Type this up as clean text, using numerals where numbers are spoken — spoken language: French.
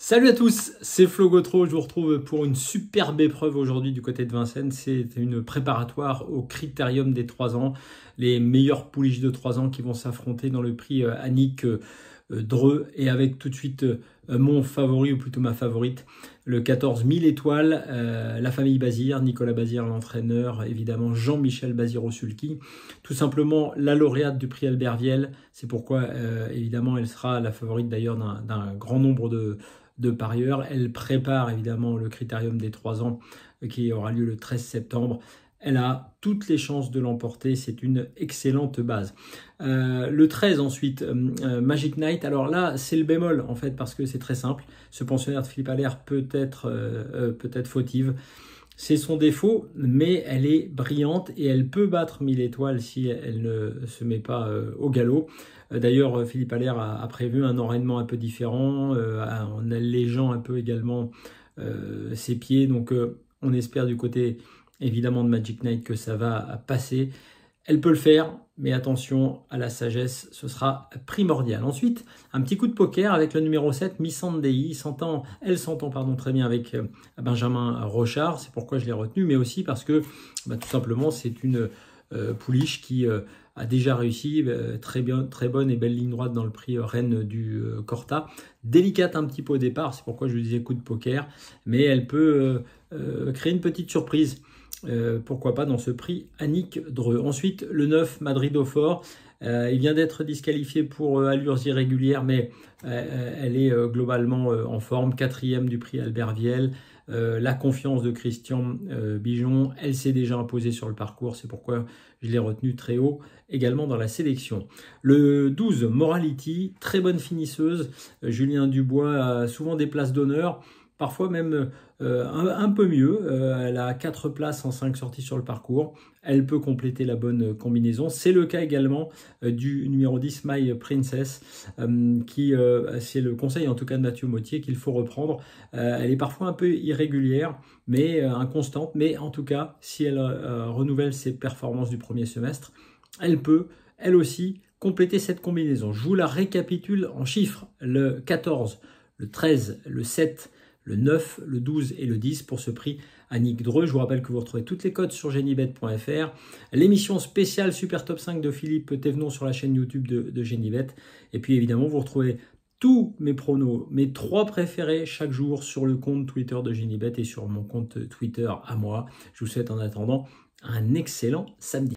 Salut à tous, c'est Flo Gautreau, je vous retrouve pour une superbe épreuve aujourd'hui du côté de Vincennes. C'est une préparatoire au Critérium des 3 ans, les meilleurs pouliches de 3 ans qui vont s'affronter dans le prix Annick Dreux, et avec tout de suite mon favori, ou plutôt ma favorite, le 14 000 étoiles, la famille Bazir, Nicolas Bazir l'entraîneur, évidemment Jean-Michel Bazir-Sulky, tout simplement la lauréate du prix Albert Viel. C'est pourquoi évidemment elle sera la favorite d'ailleurs d'un grand nombre de parieurs. Elle prépare évidemment le Critérium des 3 ans qui aura lieu le 13 septembre. Elle a toutes les chances de l'emporter, c'est une excellente base. Le 13 ensuite, Magic Knight. Alors là, c'est le bémol en fait, parce que c'est très simple. Ce pensionnaire de Philippe Allaire peut être fautive. C'est son défaut, mais elle est brillante et elle peut battre 1000 étoiles si elle ne se met pas au galop. D'ailleurs, Philippe Allaire a prévu un enraînement un peu différent, en allégeant un peu également ses pieds. Donc on espère du côté évidemment de Magic Knight que ça va passer. Elle peut le faire, mais attention à la sagesse, ce sera primordial. Ensuite, un petit coup de poker avec le numéro 7, Missandei. Elle s'entend très bien avec Benjamin Rochard, c'est pourquoi je l'ai retenu, mais aussi parce que tout simplement c'est une pouliche qui a déjà réussi, très bonne et belle ligne droite dans le prix Reine du Corta. Délicate un petit peu au départ, c'est pourquoi je lui disais coup de poker, mais elle peut créer une petite surprise. Pourquoi pas dans ce prix Annick Dreux. Ensuite, le 9, Madrid au fort. Il vient d'être disqualifié pour allures irrégulières, mais elle est globalement en forme. 4e du prix Albert Viel. La confiance de Christian Bijon, elle s'est déjà imposée sur le parcours, c'est pourquoi je l'ai retenu très haut également dans la sélection. Le 12, Morality, très bonne finisseuse. Julien Dubois a souvent des places d'honneur, parfois même un peu mieux. Elle a 4 places en 5 sorties sur le parcours. Elle peut compléter la bonne combinaison. C'est le cas également du numéro 10, My Princess, qui c'est le conseil en tout cas de Mathieu Mottier qu'il faut reprendre. Elle est parfois un peu irrégulière, mais inconstante. Mais en tout cas, si elle renouvelle ses performances du premier semestre, elle peut, elle aussi, compléter cette combinaison. Je vous la récapitule en chiffres. Le 14, le 13, le 7, le 9, le 12 et le 10 pour ce prix Annick Dreux. Je vous rappelle que vous retrouvez toutes les cotes sur genibet.fr. L'émission spéciale Super Top 5 de Philippe Thévenon sur la chaîne YouTube de Genibet. Et puis évidemment, vous retrouvez tous mes pronos, mes 3 préférés chaque jour sur le compte Twitter de Genibet et sur mon compte Twitter à moi. Je vous souhaite en attendant un excellent samedi.